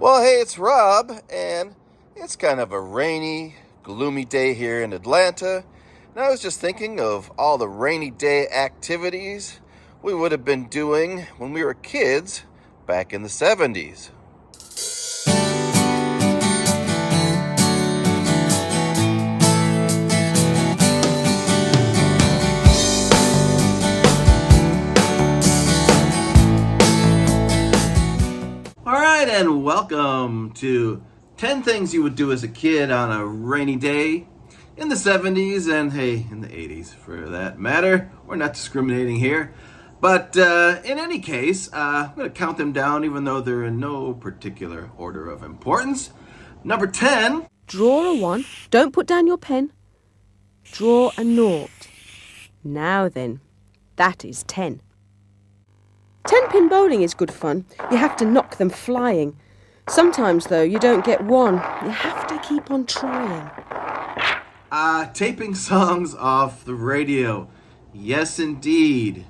Well, hey, it's Rob, and it's kind of a rainy, gloomy day here in Atlanta. And I was just thinking of all the rainy day activities we would have been doing when we were kids back in the 70s. All right, and welcome to 10 Things You Would Do as a Kid on a Rainy Day in the 70s and, hey, in the 80s for that matter. We're not discriminating here. But in any case, I'm going to count them down even though they're in no particular order of importance. Number 10. Draw a 1. Don't put down your pen. Draw a 0. Now then, that is 10. 10-pin bowling is good fun. You have to knock them flying. Sometimes, though, you don't get one. You have to keep on trying. Taping songs off the radio. Yes, indeed.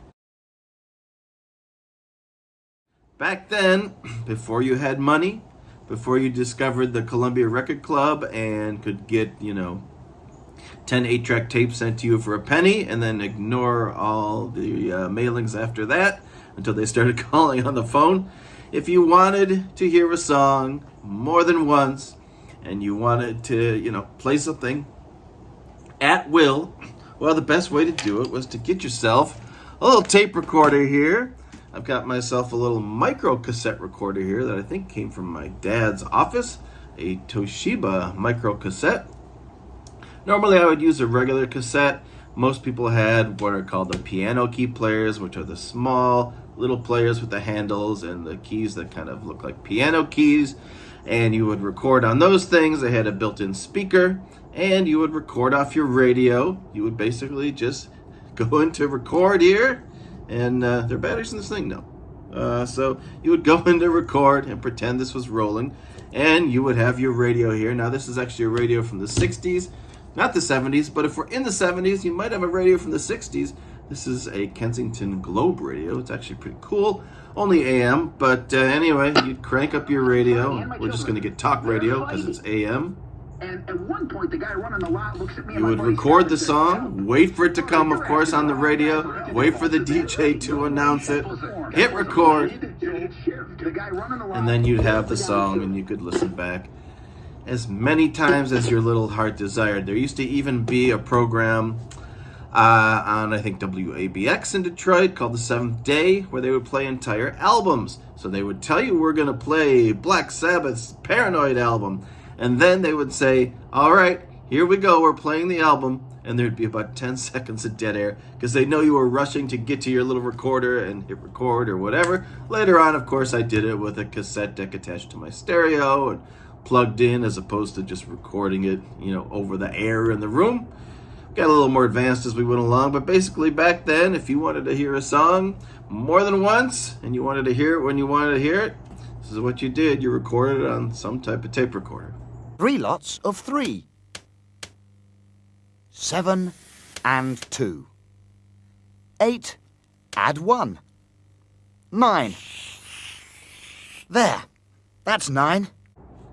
Back then, before you had money, before you discovered the Columbia Record Club and could get, 10 8-track tapes sent to you for a penny and then ignore all the mailings after that until they started calling on the phone. If you wanted to hear a song more than once and you wanted to, play something at will, well, the best way to do it was to get yourself a little tape recorder here. I've got myself a little micro cassette recorder here that I think came from my dad's office, a Toshiba micro cassette. Normally I would use a regular cassette. Most people had what are called the piano key players, which are the small little players with the handles and the keys that kind of look like piano keys. And you would record on those things. They had a built-in speaker, and you would record off your radio. You would basically just go into record here, and there are batteries in this thing? No. So you would go into record and pretend this was rolling, and you would have your radio here. Now this is actually a radio from the 60s. Not the 70s, but if we're in the 70s, you might have a radio from the 60s. This is a Kensington Globe radio. It's actually pretty cool. Only AM, but anyway, you'd crank up your radio. We're just going to get talk radio because it's AM. And at one point, the guy running the lot looks at me. You would record the song, wait for it to come, of course, on the radio, wait for the DJ to announce it, hit record, and then you'd have the song and you could listen back as many times as your little heart desired. There used to even be a program on, I think, WABX in Detroit called The Seventh Day, where they would play entire albums. So they would tell you, we're going to play Black Sabbath's Paranoid album. And then they would say, all right, here we go, we're playing the album. And there'd be about 10 seconds of dead air because they know you were rushing to get to your little recorder and hit record or whatever. Later on, of course, I did it with a cassette deck attached to my stereo and plugged in as opposed to just recording it, over the air in the room. Got a little more advanced as we went along, but basically back then, if you wanted to hear a song more than once and you wanted to hear it when you wanted to hear it, this is what you did. You recorded it on some type of tape recorder. 3 lots of 3. 7 and 2. 8, add 1. 9. There, that's 9.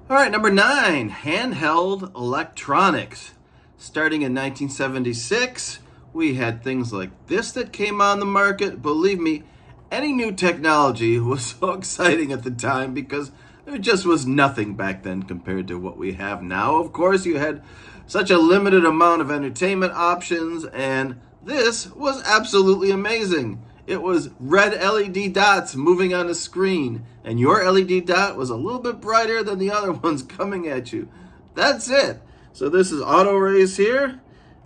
All right, number 9, handheld electronics. Starting in 1976, we had things like this that came on the market. Believe me, any new technology was so exciting at the time because there just was nothing back then compared to what we have now. Of course, you had such a limited amount of entertainment options, and this was absolutely amazing. It was red LED dots moving on the screen, and your LED dot was a little bit brighter than the other ones coming at you. That's it. So this is auto race here,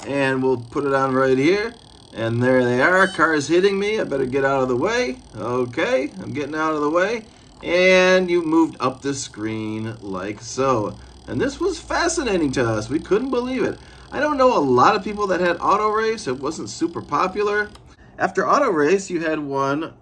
and we'll put it on right here. And there they are, cars hitting me. I better get out of the way. Okay, I'm getting out of the way. And you moved up the screen like so. And this was fascinating to us. We couldn't believe it. I don't know a lot of people that had auto race. It wasn't super popular. After auto race, you had one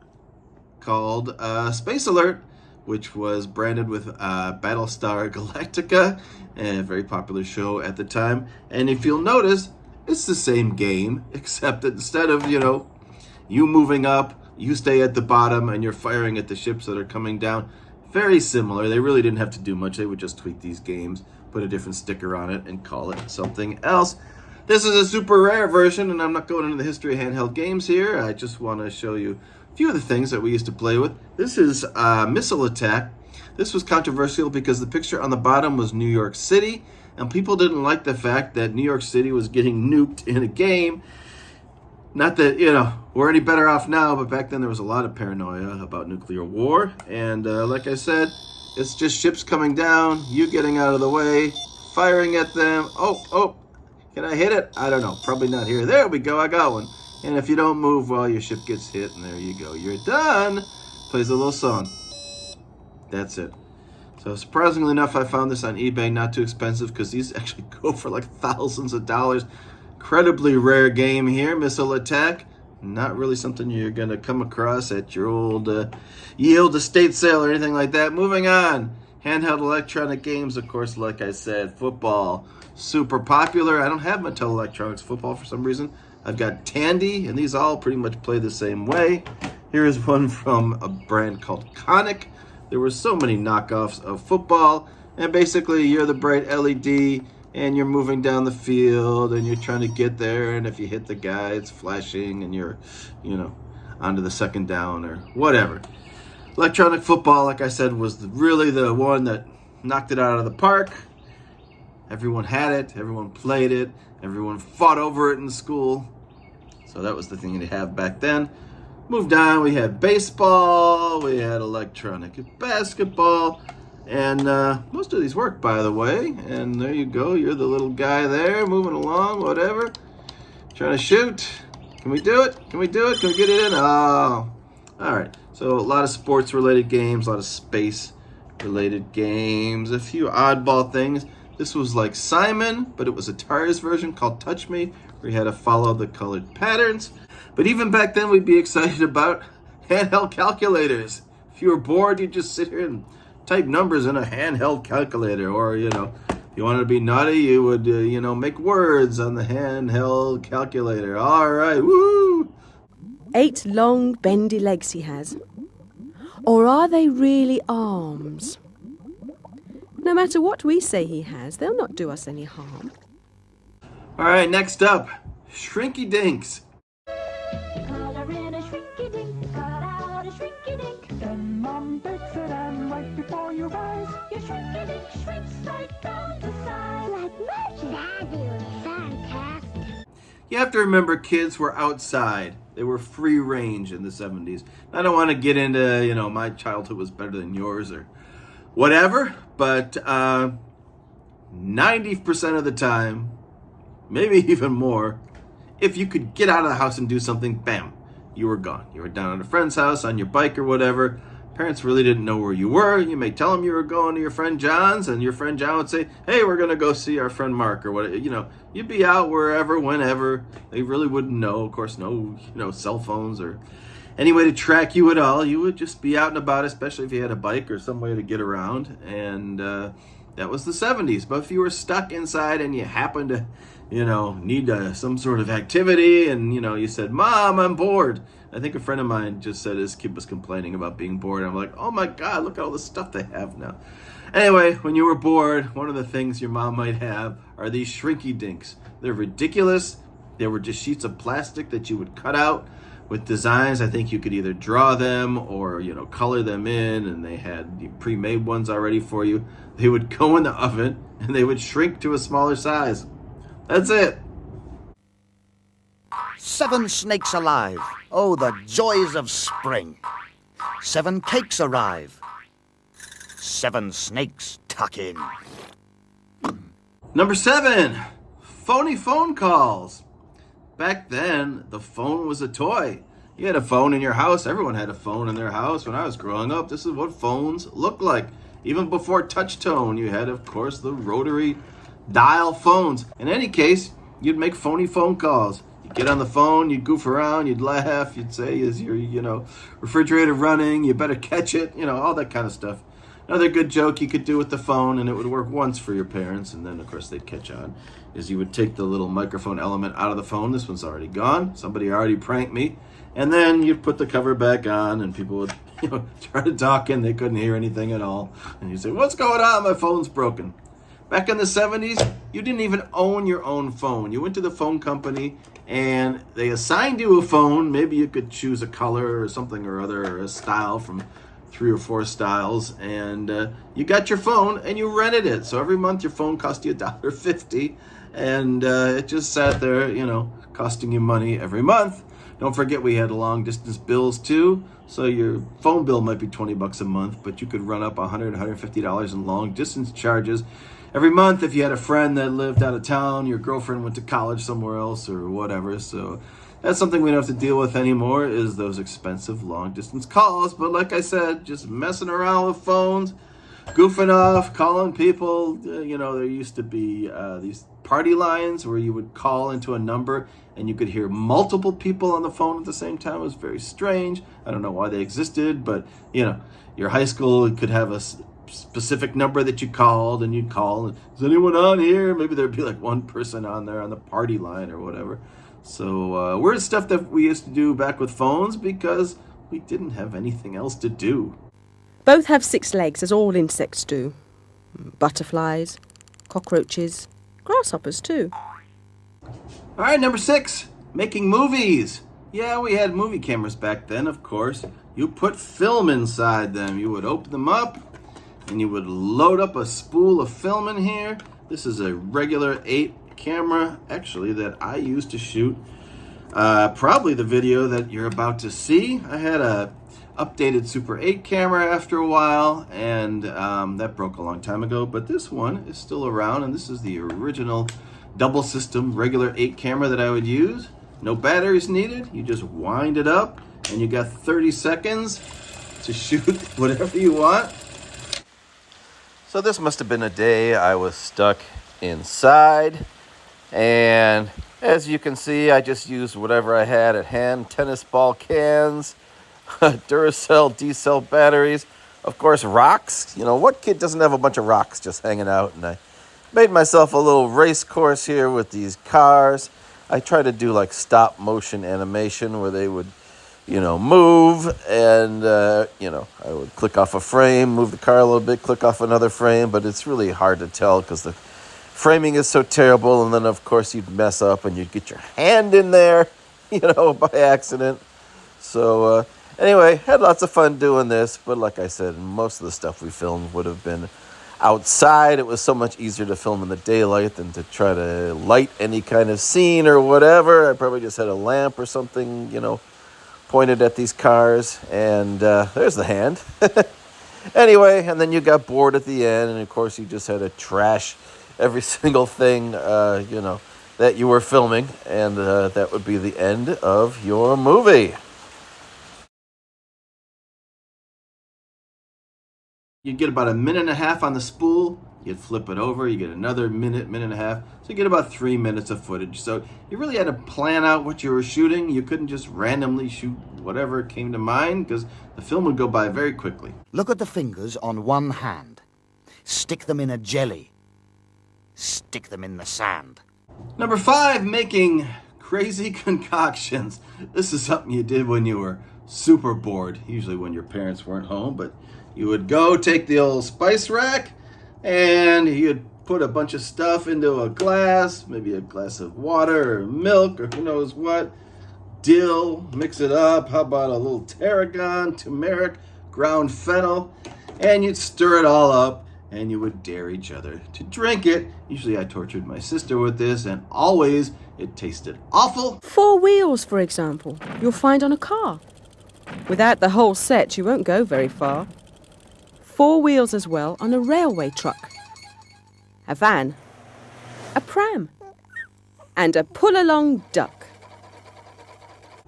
called Space Alert, which was branded with Battlestar Galactica, a very popular show at the time. And if you'll notice, it's the same game, except that instead of, you moving up, you stay at the bottom and you're firing at the ships that are coming down. Very similar. They really didn't have to do much. They would just tweak these games, put a different sticker on it, and call it something else. This is a super rare version, and I'm not going into the history of handheld games here. I just want to show you a few of the things that we used to play with. This is Missile Attack. This was controversial because the picture on the bottom was New York City, and people didn't like the fact that New York City was getting nuked in a game. Not that, we're any better off now, but back then there was a lot of paranoia about nuclear war. And like I said, it's just ships coming down, you getting out of the way, firing at them. Oh, can I hit it? I don't know. Probably not here. There we go. I got one. And if you don't move, well, your ship gets hit, and there you go. You're done. Plays a little song. That's it. So surprisingly enough, I found this on eBay, not too expensive, because these actually go for like thousands of dollars. Incredibly rare game here, Missile Attack. Not really something you're going to come across at your old Yield estate sale or anything like that. Moving on. Handheld electronic games, of course, like I said. Football, super popular. I don't have Mattel Electronics football for some reason. I've got Tandy, and these all pretty much play the same way. Here is one from a brand called Conic. There were so many knockoffs of football, and basically you're the bright LED, and you're moving down the field, and you're trying to get there, and if you hit the guy, it's flashing, and you're, onto the second down or whatever. Electronic football, like I said, was really the one that knocked it out of the park. Everyone had it, everyone played it, everyone fought over it in school. So that was the thing to have back then. Moved on, we had baseball, we had electronic basketball, and most of these work, by the way. And there you go, you're the little guy there, moving along, whatever. Trying to shoot. Can we do it? Can we do it? Can we get it in? Oh, all right. So a lot of sports-related games, a lot of space-related games, a few oddball things. This was like Simon, but it was Atari's version called Touch Me, where you had to follow the colored patterns. But even back then, we'd be excited about handheld calculators. If you were bored, you'd just sit here and type numbers in a handheld calculator. Or, if you wanted to be naughty, you would, make words on the handheld calculator. All right, woo! 8 long, bendy legs he has. Or are they really arms? No matter what we say he has, they'll not do us any harm. All right, next up, Shrinky Dinks. Color in a shrinky dink, cut out a shrinky dink. Then Mom takes it and right before your eyes, your shrinky dink shrinks right down to size. Like magic. Fabulous, fantastic. You have to remember, kids were outside. They were free range in the 70s. I don't want to get into, my childhood was better than yours or whatever, but 90% of the time, maybe even more, if you could get out of the house and do something, bam, you were gone. You were down at a friend's house on your bike or whatever. Parents really didn't know where you were. You may tell them you were going to your friend John's, and your friend John would say, hey, we're going to go see our friend Mark, or what. You'd be out wherever, whenever. They really wouldn't know. Of course, no, cell phones or any way to track you at all. You would just be out and about, especially if you had a bike or some way to get around. And that was the 70s. But if you were stuck inside and you happened to, need some sort of activity, and, you said, Mom, I'm bored. I think a friend of mine just said his kid was complaining about being bored. I'm like, oh my God, look at all the stuff they have now. Anyway, when you were bored, one of the things your mom might have are these Shrinky Dinks. They're ridiculous. They were just sheets of plastic that you would cut out with designs. I think you could either draw them or, color them in, and they had pre-made ones already for you. They would go in the oven, and they would shrink to a smaller size. That's it. 7 snakes alive. Oh, the joys of spring. 7 cakes arrive. 7 snakes tuck in. Number 7, phony phone calls. Back then, the phone was a toy. You had a phone in your house. Everyone had a phone in their house. When I was growing up, this is what phones looked like. Even before touch tone, you had, of course, the rotary dial phones. In any case, you'd make phony phone calls. You'd get on the phone, you'd goof around, you'd laugh, you'd say, is your, refrigerator running? You better catch it, all that kind of stuff. Another good joke you could do with the phone, and it would work once for your parents, and then of course they'd catch on, is you would take the little microphone element out of the phone. This one's already gone. Somebody already pranked me. And then you'd put the cover back on, and people would try to talk in. They couldn't hear anything at all. And you'd say, what's going on? My phone's broken. Back in the 70s, you didn't even own your own phone. You went to the phone company, and they assigned you a phone. Maybe you could choose a color or something or other, or a style from 3 or 4 styles, and you got your phone and you rented it. So every month your phone cost you $1.50, and it just sat there, costing you money every month. Don't forget we had long distance bills too. So your phone bill might be $20 a month, but you could run up $100, $150 in long distance charges every month if you had a friend that lived out of town, your girlfriend went to college somewhere else or whatever. So that's something we don't have to deal with anymore, is those expensive long distance calls. But like I said, just messing around with phones, goofing off, calling people. There used to be these party lines where you would call into a number and you could hear multiple people on the phone at the same time. It was very strange. I don't know why they existed, but your high school could have a specific number that you called, and you'd call, is anyone on here? Maybe there'd be like one person on there on the party line or whatever. So weird stuff that we used to do back with phones because we didn't have anything else to do. Both have 6 legs, as all insects do. Butterflies, cockroaches, grasshoppers too. All right, number 6, making movies. Yeah, we had movie cameras back then, of course. You put film inside them. You would open them up, and you would load up a spool of film in here. This is a regular 8 camera, actually, that I used to shoot probably the video that you're about to see. I had a updated Super 8 camera after a while, and that broke a long time ago, but this one is still around, and this is the original double system regular 8 camera that I would use. No batteries needed. You just wind it up, and you got 30 seconds to shoot whatever you want. So this must have been a day I was stuck inside, and as you can see, I just used whatever I had at hand. Tennis ball cans, Duracell D-cell batteries, of course rocks. What kid doesn't have a bunch of rocks just hanging out? And I made myself a little race course here with these cars. I try to do like stop motion animation where they would move, and I would click off a frame, move the car a little bit, click off another frame, but it's really hard to tell because the framing is so terrible. And then of course you'd mess up and you'd get your hand in there, by accident. So anyway, had lots of fun doing this, but like I said, most of the stuff we filmed would have been outside. It was so much easier to film in the daylight than to try to light any kind of scene or whatever. I probably just had a lamp or something, pointed at these cars, and there's the hand. Anyway, and then you got bored at the end, and of course you just had to trash every single thing, that you were filming, and that would be the end of your movie. You'd get about 1.5 minutes on the spool. You'd flip it over. You get another minute and a half. So you get about 3 minutes of footage. So you really had to plan out what you were shooting. You couldn't just randomly shoot whatever came to mind because the film would go by very quickly. Look at the fingers on one hand. Stick them in a jelly. Stick them in the sand. Number 5, making crazy concoctions. This is something you did when you were super bored, usually when your parents weren't home, but you would go take the old spice rack and you'd put a bunch of stuff into a glass, maybe a glass of water or milk or who knows what, dill, mix it up. How about a little tarragon, turmeric, ground fennel, and you'd stir it all up and you would dare each other to drink it. Usually I tortured my sister with this, and always it tasted awful. 4 wheels, for example, you'll find on a car. Without the whole set, you won't go very far. 4 wheels as well on a railway truck, a van, a pram, and a pull-along duck.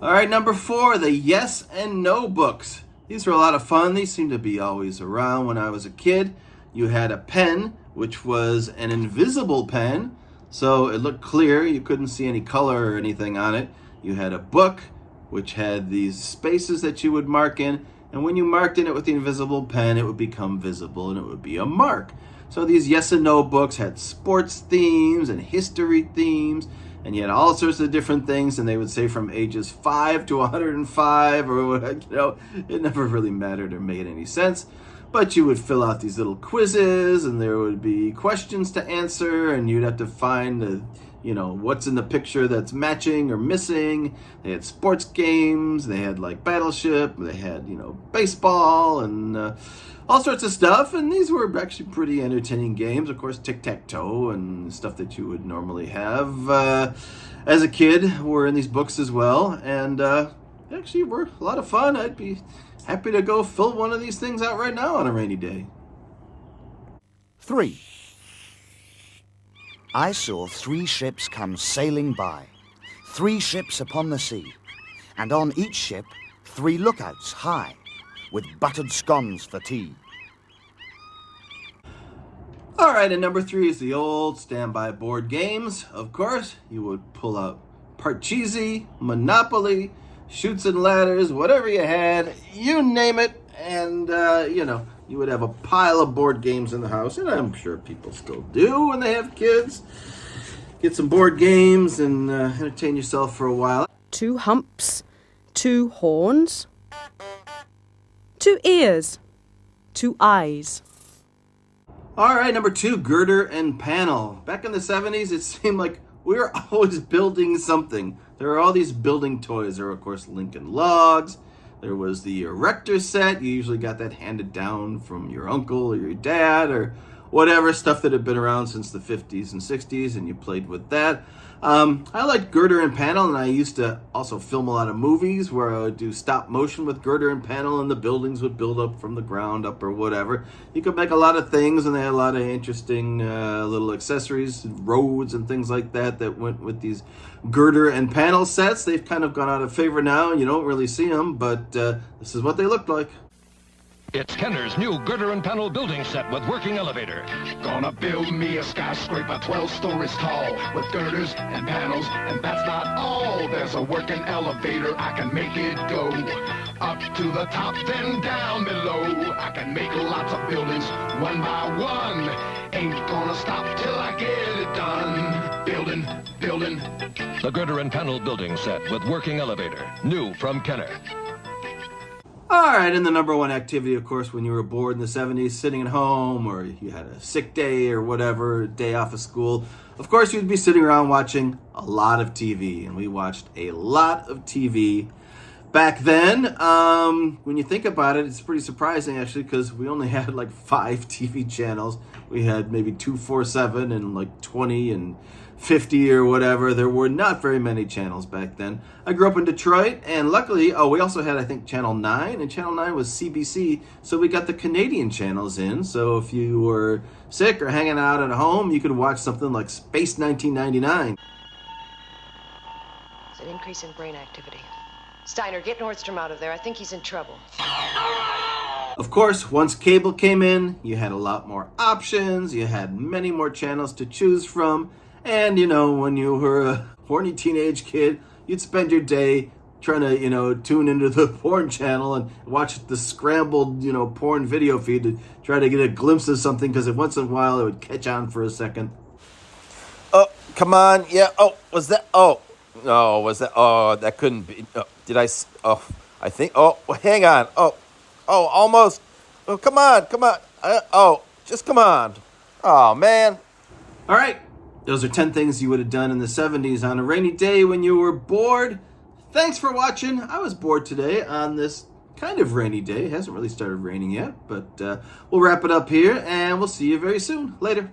All right, number 4, the yes and no books. These were a lot of fun. These seemed to be always around when I was a kid. You had a pen, which was an invisible pen, so it looked clear. You couldn't see any color or anything on it. You had a book, which had these spaces that you would mark in, And when you marked in it with the invisible pen, it would become visible and it would be a mark. So these yes and no books had sports themes and history themes, and you had all sorts of different things, and they would say from ages 5 to 105 or what, it never really mattered or made any sense. But you would fill out these little quizzes, and there would be questions to answer, and you'd have to find what's in the picture that's matching or missing. They had sports games, they had like Battleship, they had, baseball and all sorts of stuff. And these were actually pretty entertaining games. Of course, tic-tac-toe and stuff that you would normally have as a kid were in these books as well. And actually were a lot of fun. I'd be happy to go fill one of these things out right now on a rainy day. 3. I saw 3 ships come sailing by, 3 ships upon the sea, and on each ship 3 lookouts high, with buttered scones for tea. All right, and number 3 is the old standby board games. Of course, you would pull out Parcheesi, Monopoly, Chutes and Ladders, whatever you had, you name it, and you would have a pile of board games in the house, and I'm sure people still do when they have kids. Get some board games and entertain yourself for a while. 2 humps, 2 horns, 2 ears, 2 eyes. All right, number 2, girder and panel. Back in the 70s, it seemed like we were always building something. There were all these building toys. There were, of course, Lincoln Logs. There was the erector set. You usually got that handed down from your uncle or your dad or whatever, stuff that had been around since the 50s and 60s, and you played with that. I liked girder and panel, and I used to also film a lot of movies where I would do stop motion with girder and panel, and the buildings would build up from the ground up or whatever. You could make a lot of things, and they had a lot of interesting little accessories, roads and things like that went with these girder and panel sets. They've kind of gone out of favor now, and you don't really see them, but this is what they looked like. It's Kenner's new girder and panel building set with working elevator. Gonna build me a skyscraper 12 stories tall with girders and panels, and that's not all. There's a working elevator, I can make it go up to the top, then down below. I can make lots of buildings one by one. Ain't gonna stop till I get it done. Building. The girder and panel building set with working elevator. New from Kenner. All right, and the number 1 activity, of course, when you were bored in the 70s, sitting at home, or you had a sick day or whatever, day off of school, of course, you'd be sitting around watching a lot of TV, and we watched a lot of TV back then. When you think about it, it's pretty surprising, actually, because we only had like 5 TV channels. We had maybe 247 and like 20 and 50 or whatever. There were not very many channels back then. I grew up in Detroit, and luckily, we also had, I think, Channel 9, and Channel 9 was CBC, so we got the Canadian channels in. So if you were sick or hanging out at home, you could watch something like Space 1999. It's an increase in brain activity. Steiner, get Nordstrom out of there. I think he's in trouble. Of course, once cable came in, you had a lot more options, you had many more channels to choose from. And, when you were a horny teenage kid, you'd spend your day trying to, tune into the porn channel and watch the scrambled, porn video feed to try to get a glimpse of something, because once in a while it would catch on for a second. Oh, come on. Yeah. Oh, was that? Oh, no, was that? Oh, that couldn't be. Did I? Oh, I think. Oh, hang on. Oh, almost. Oh, come on. Just come on. Oh, man. All right. Those are 10 things you would have done in the 70s on a rainy day when you were bored. Thanks for watching. I was bored today on this kind of rainy day. It hasn't really started raining yet, but we'll wrap it up here, and we'll see you very soon. Later.